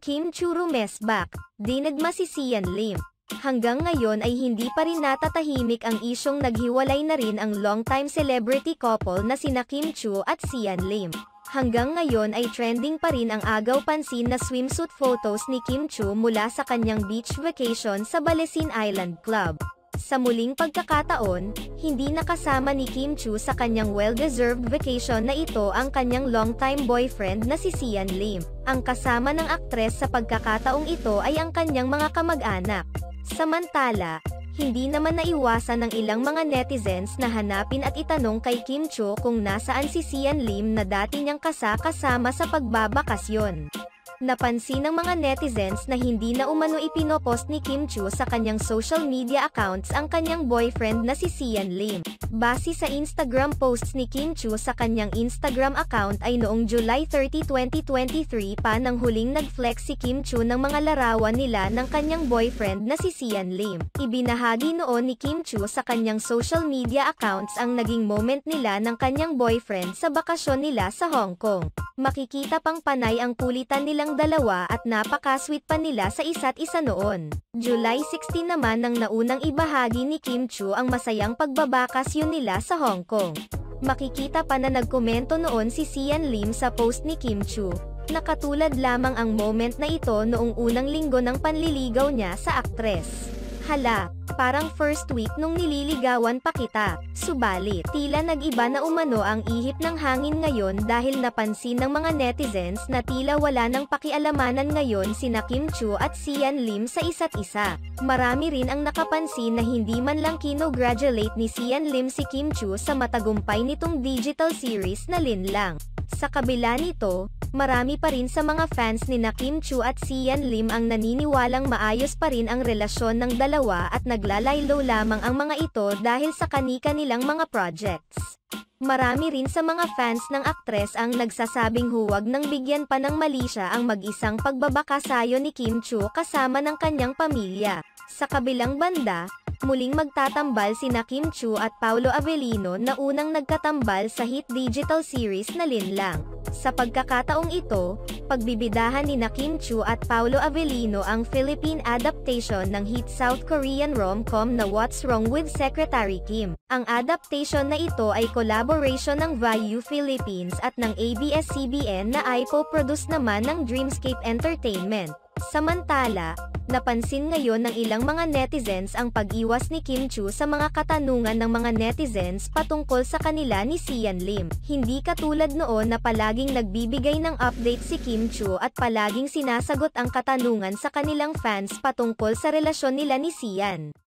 Kim Chiu rumesback, dinagma si Sian Lim. Hanggang ngayon ay hindi pa rin natatahimik ang isyong naghiwalay na rin ang longtime celebrity couple na sina Kim Chiu at Sian Lim. Hanggang ngayon ay trending pa rin ang agaw-pansin na swimsuit photos ni Kim Chiu mula sa kanyang beach vacation sa Balesin Island Club. Sa muling pagkakataon, hindi nakasama ni Kim Chiu sa kanyang well-deserved vacation na ito ang kanyang longtime boyfriend na si Sian Lim. Ang kasama ng aktres sa pagkakataong ito ay ang kanyang mga kamag-anak. Samantala, hindi naman naiwasan ng ilang mga netizens na hanapin at itanong kay Kim Chiu kung nasaan si Sian Lim na dati niyang kasama sa pagbabakasyon. Napansin ng mga netizens na hindi na umano ipinopost ni Kim Chiu sa kanyang social media accounts ang kanyang boyfriend na si Sian Lim. Base sa Instagram posts ni Kim Chiu sa kanyang Instagram account ay noong July 30, 2023 pa nang huling nag-flex si Kim Chiu ng mga larawan nila ng kanyang boyfriend na si Sian Lim. Ibinahagi noon ni Kim Chiu sa kanyang social media accounts ang naging moment nila ng kanyang boyfriend sa bakasyon nila sa Hong Kong. Makikita pang panay ang kulitan nilang dalawa at napaka-sweet pa nila sa isa't isa noon. July 16 naman nang naunang ibahagi ni Kim Chiu ang masayang pagbabakasyon nila sa Hong Kong. Makikita pa na nagkomento noon si Sian Lim sa post ni Kim Chiu. Nakatulad lamang ang moment na ito noong unang linggo ng panliligaw niya sa aktres. Hala, parang first week nung nililigawan pa kita. Subalit, tila nag-iba na umano ang ihip ng hangin ngayon dahil napansin ng mga netizens na tila wala nang pakialamanan ngayon sina Kim Chiu at Sian Lim sa isa't isa. Marami rin ang nakapansin na hindi man lang kinogratulate ni Sian Lim si Kim Chiu sa matagumpay nitong digital series na Linlang. Sa kabila nito, marami pa rin sa mga fans ni Kim Chiu at Sian Lim ang naniniwalang maayos pa rin ang relasyon ng dalawa at naglalaylo lamang ang mga ito dahil sa kani-kanilang mga projects. Marami rin sa mga fans ng aktres ang nagsasabing huwag nang bigyan pa ng mali siya ang mag-isang pagbabakasayo ni Kim Chiu kasama ng kanyang pamilya. Sa kabilang banda, muling magtatambal sina Kim Chiu at Paolo Avellino na unang nagkatambal sa hit digital series na Linlang. Sa pagkakataong ito, pagbibidahan ni Kim Chiu at Paolo Avellino ang Philippine adaptation ng hit South Korean rom-com na What's Wrong with Secretary Kim. Ang adaptation na ito ay collaboration ng Viu Philippines at ng ABS-CBN na ipo-produce naman ng Dreamscape Entertainment. Samantala, napansin ngayon ng ilang mga netizens ang pag-iwas ni Kim Chiu sa mga katanungan ng mga netizens patungkol sa kanila ni Sian Lim. Hindi katulad noon na palaging nagbibigay ng update si Kim Chiu at palaging sinasagot ang katanungan sa kanilang fans patungkol sa relasyon nila ni Sian.